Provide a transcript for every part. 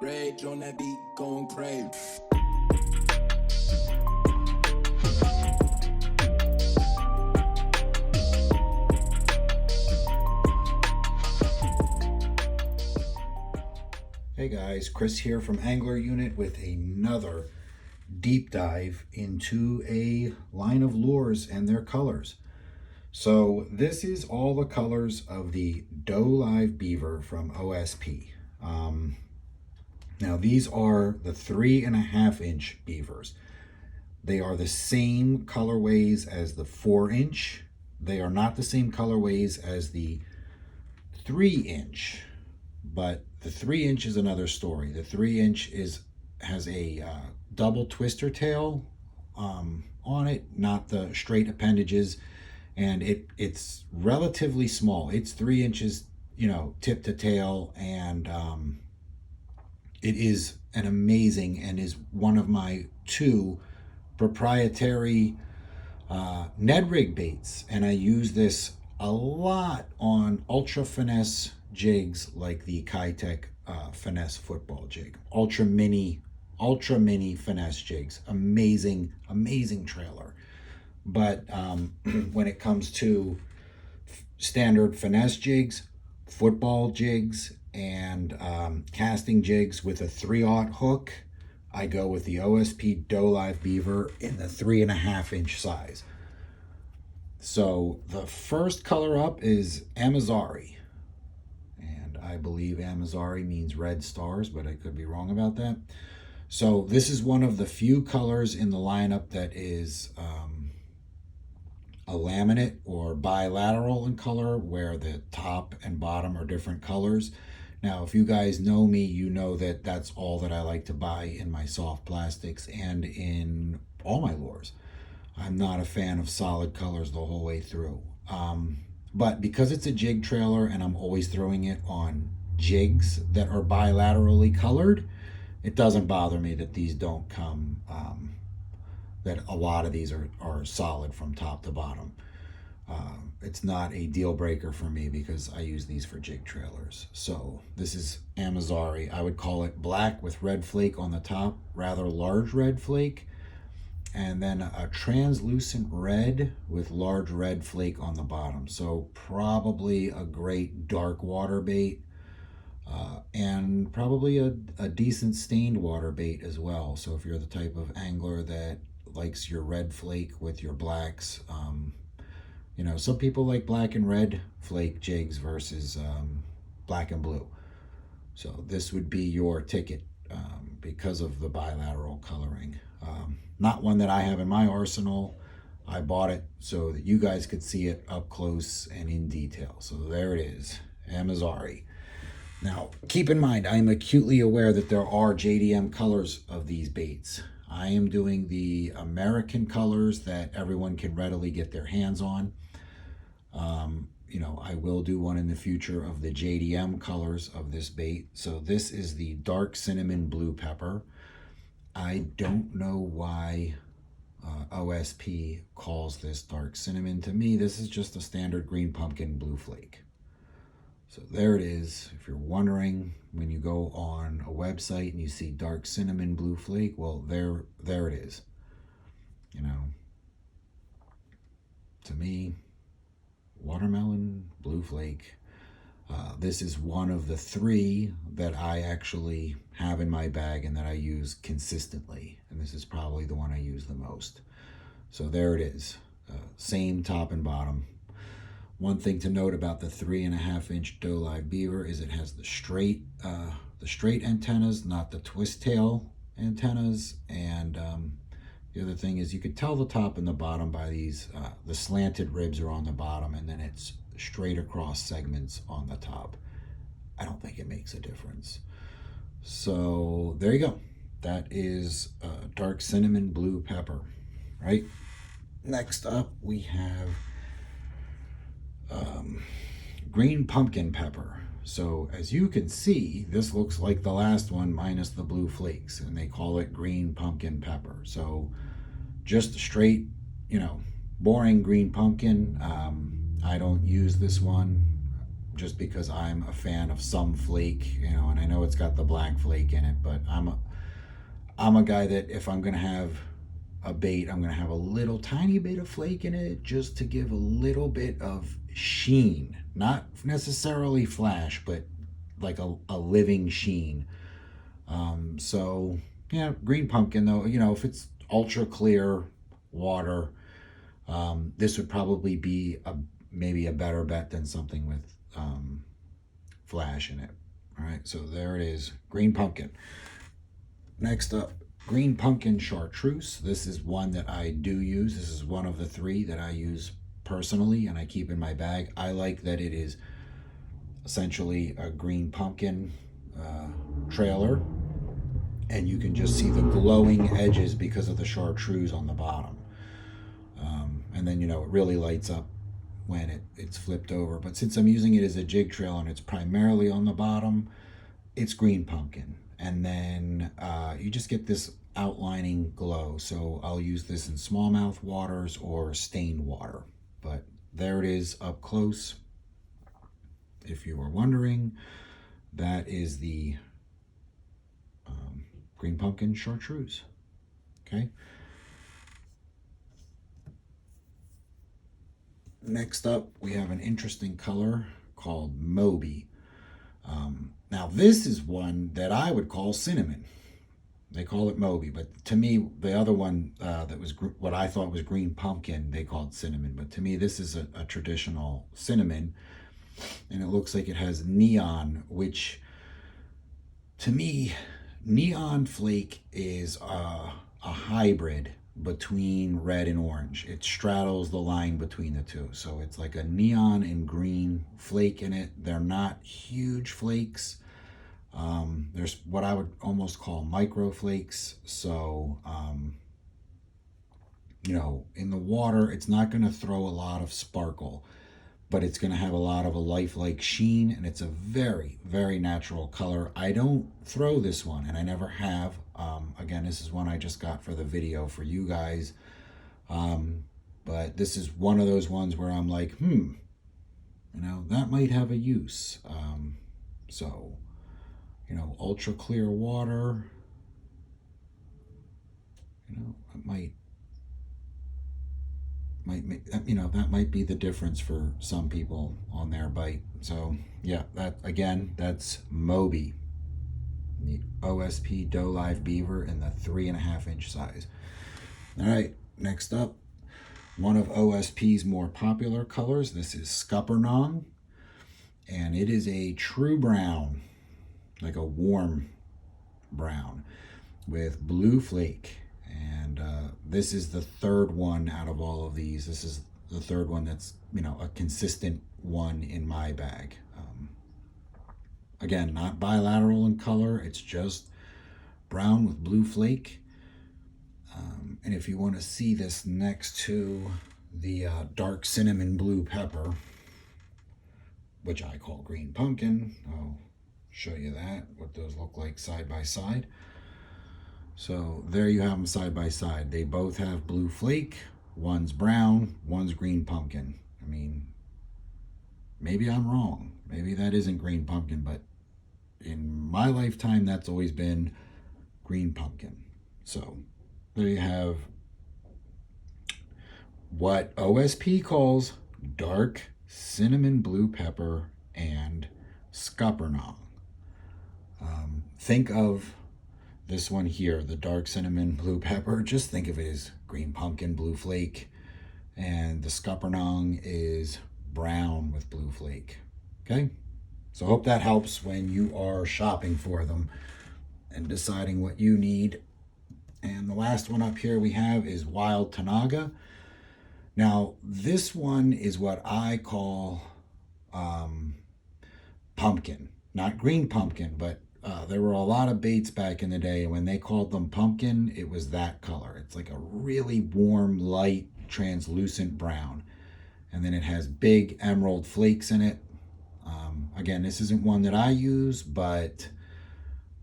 Rage on that beat, going crazy. Hey guys, Chris here from Angler Unit with another deep dive into a line of lures and their colors. So this is all the colors of the Do-Live Beaver from O.S.P. Now these are the 3.5 inch beavers. They are the same colorways as the 4 inch. They are not the same colorways as the 3 inch, but the 3 inch is another story. The 3 inch has a double twister tail on it, not the straight appendages, and it's relatively small. It's 3 inches, tip to tail, and it is an amazing and is one of my 2 proprietary Ned Rig baits, and I use this a lot on ultra finesse jigs like the Keitech Finesse Football Jig, ultra mini finesse jigs. Amazing trailer. But when it comes to standard finesse jigs, football jigs, and casting jigs with a 3/0 hook, I go with the O.S.P Do-Live Beaver in the 3.5 inch size. So the first color up is Amazari. And I believe Amazari means red stars, but I could be wrong about that. So this is one of the few colors in the lineup that is a laminate or bilateral in color, where the top and bottom are different colors. Now, if you guys know me, you know that that's all that I like to buy in my soft plastics and in all my lures. I'm not a fan of solid colors the whole way through. But because it's a jig trailer and I'm always throwing it on jigs that are bilaterally colored, it doesn't bother me that these don't come, that a lot of these are solid from top to bottom. It's not a deal breaker for me because I use these for jig trailers. So this is Amazari. I would call it black with red flake on the top, rather large red flake, and then a translucent red with large red flake on the bottom. So probably a great dark water bait, and probably a decent stained water bait as well. So if you're the type of angler that likes your red flake with your blacks, some people like black and red flake jigs versus black and blue. So this would be your ticket because of the bilateral coloring. Not one that I have in my arsenal. I bought it so that you guys could see it up close and in detail. So there it is, Amazari. Now, keep in mind, I am acutely aware that there are JDM colors of these baits. I am doing the American colors that everyone can readily get their hands on. I will do one in the future of the JDM colors of this bait. So this is the dark cinnamon blue pepper. I don't know why O.S.P calls this dark cinnamon. To me, this is just a standard green pumpkin blue flake. So there it is. If you're wondering, when you go on a website and you see dark cinnamon blue flake, well, there it is. To me, watermelon blue flake. This is one of the 3 that I actually have in my bag and that I use consistently. And this is probably the one I use the most. So there it is. Same top and bottom. One thing to note about the 3.5 inch Do-Live Beaver is it has the straight antennas, not the twist tail antennas. And the other thing is you could tell the top and the bottom by these, the slanted ribs are on the bottom, and then it's straight across segments on the top. I don't think it makes a difference. So there you go. That is dark cinnamon blue pepper, right? Next up we have green pumpkin pepper. So as you can see, this looks like the last one minus the blue flakes, and they call it green pumpkin pepper. So just straight, boring green pumpkin. I don't use this one just because I'm a fan of some flake, you know, and I know it's got the black flake in it, but I'm a guy that if I'm gonna have a bait, I'm gonna have a little tiny bit of flake in it just to give a little bit of sheen, not necessarily flash, but like a living sheen. So yeah, green pumpkin though, you know, if it's ultra clear water, this would probably be maybe a better bet than something with flash in it. All right, so there it is, green pumpkin. Next up, green pumpkin chartreuse. This is one that I do use. This is one of the 3 that I use personally and I keep in my bag. I like that it is essentially a green pumpkin trailer, and you can just see the glowing edges because of the chartreuse on the bottom. And then, you know, it really lights up when it's flipped over. But since I'm using it as a jig trail and it's primarily on the bottom, it's green pumpkin. And then you just get this outlining glow. So I'll use this in smallmouth waters or stained water. But there it is up close. If you were wondering, that is the green pumpkin chartreuse. Okay. Next up, we have an interesting color called Moby. Now, this is one that I would call cinnamon. They call it Moby, but to me, the other one that was what I thought was green pumpkin, they called cinnamon. But to me, this is a traditional cinnamon, and it looks like it has neon, which to me, neon flake is a hybrid between red and orange. It straddles the line between the two. So it's like a neon and green flake in it. They're not huge flakes. There's what I would almost call micro flakes. So, you know, in the water, it's not going to throw a lot of sparkle, but it's going to have a lot of a lifelike sheen, and it's a very, very natural color. I don't throw this one, and I never have. Again, this is one I just got for the video for you guys. But this is one of those ones where I'm like, you know, that might have a use. So, you know, ultra clear water, you know, it might make, you know, that might be the difference for some people on their bite. So yeah, that again, that's Moby, the O.S.P Do-Live Beaver in the 3.5 inch size. All right, next up, one of O.S.P's more popular colors. This is Scuppernong, and it is a true brown, like a warm brown with blue flake. And this is the 3rd one out of all of these. This is the 3rd one that's, you know, a consistent one in my bag. Again, not bilateral in color. It's just brown with blue flake. And if you want to see this next to the dark cinnamon blue pepper, which I call green pumpkin, I'll show you that, what those look like side by side. So there you have them side by side. They both have blue flake. One's brown, one's green pumpkin. I mean, maybe I'm wrong. Maybe that isn't green pumpkin, but in my lifetime, that's always been green pumpkin. So there you have what O.S.P calls dark cinnamon blue pepper and Scuppernong. Think of this one here, the dark cinnamon blue pepper. Just think of it as green pumpkin, blue flake, and the Scuppernong is brown with blue flake. Okay, so I hope that helps when you are shopping for them and deciding what you need. And the last one up here we have is Wild Tanaga. Now, this one is what I call pumpkin, not green pumpkin, but there were a lot of baits back in the day. When they called them pumpkin, it was that color. It's like a really warm, light, translucent brown. And then it has big emerald flakes in it. Again, this isn't one that I use, but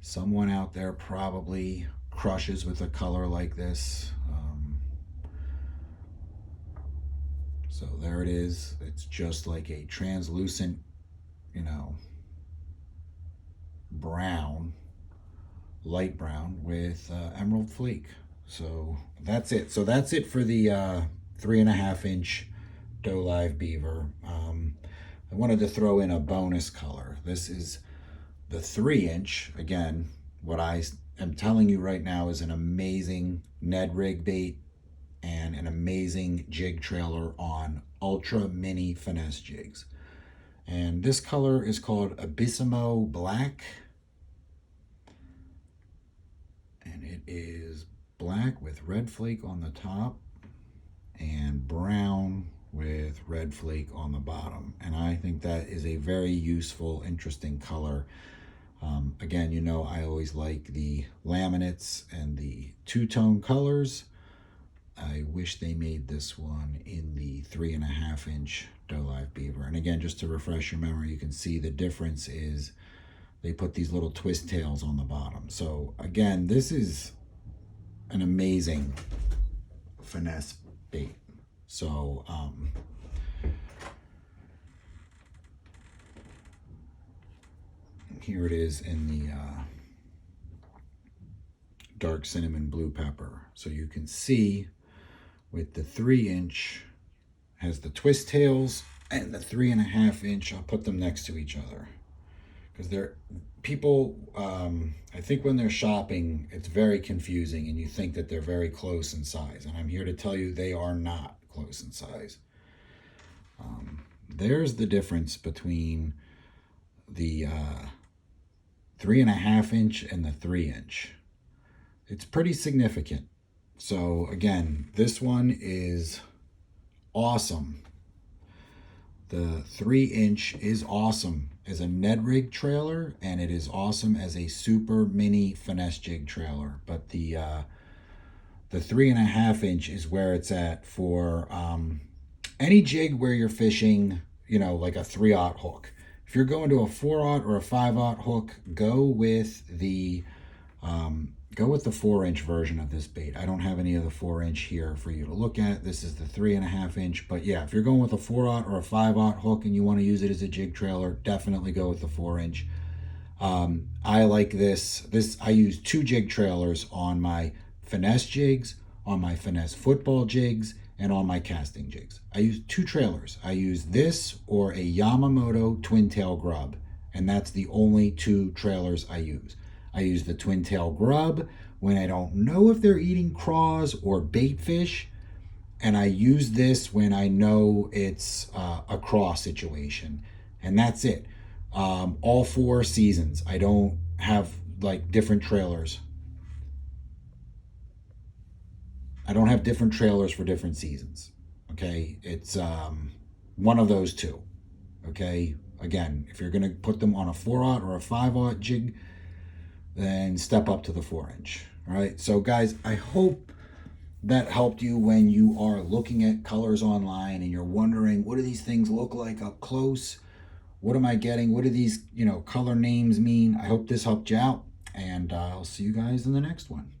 someone out there probably crushes with a color like this. So there it is. It's just like a translucent, you know, brown, light brown with emerald flake. So that's it. So that's it for the 3.5 inch Do-Live Beaver. I wanted to throw in a bonus color. This is the 3 inch. Again, what I am telling you right now is an amazing Ned Rig bait and an amazing jig trailer on ultra mini finesse jigs. And this color is called Abyssimo Black. And it is black with red flake on the top and brown with red flake on the bottom. And I think that is a very useful, interesting color. Again, you know, I always like the laminates and the two-tone colors. I wish they made this one in the 3.5 inch Do-Live Beaver. And again, just to refresh your memory, you can see the difference is they put these little twist tails on the bottom. So again, this is an amazing finesse bait. So here it is in the dark cinnamon blue pepper. So you can see with the 3 inch has the twist tails, and the 3.5 inch, I'll put them next to each other because they're people, I think when they're shopping, it's very confusing and you think that they're very close in size. And I'm here to tell you they are not close in size. There's the difference between the 3.5 inch and the 3 inch. It's pretty significant. So again, this one is awesome. The 3 inch is awesome as a Ned Rig trailer, and it is awesome as a super mini finesse jig trailer. But the 3.5 inch is where it's at for any jig where you're fishing, you know, like a 3/0 hook. If you're going to a 4/0 or a 5/0 hook, go with the 4 inch version of this bait. I don't have any of the 4 inch here for you to look at. This is the 3.5 inch. But yeah, if you're going with a 4/0 or a 5/0 hook and you want to use it as a jig trailer, definitely go with the 4 inch. I like this. I use 2 jig trailers on my finesse jigs, on my finesse football jigs, and on my casting jigs. I use 2 trailers. I use this or a Yamamoto twin tail grub, and that's the only 2 trailers I use. I use the twin tail grub when I don't know if they're eating craws or bait fish, and I use this when I know it's a craw situation, and that's it. All 4 seasons. I don't have like different trailers. I don't have different trailers for different seasons. Okay, it's one of those 2. Okay, again, if you're gonna put them on a 4/0 or a 5/0 jig, then step up to the 4 inch. All right, so guys, I hope that helped you when you are looking at colors online and you're wondering, what do these things look like up close? What am I getting? What do these, color names mean? I hope this helped you out, and I'll see you guys in the next one.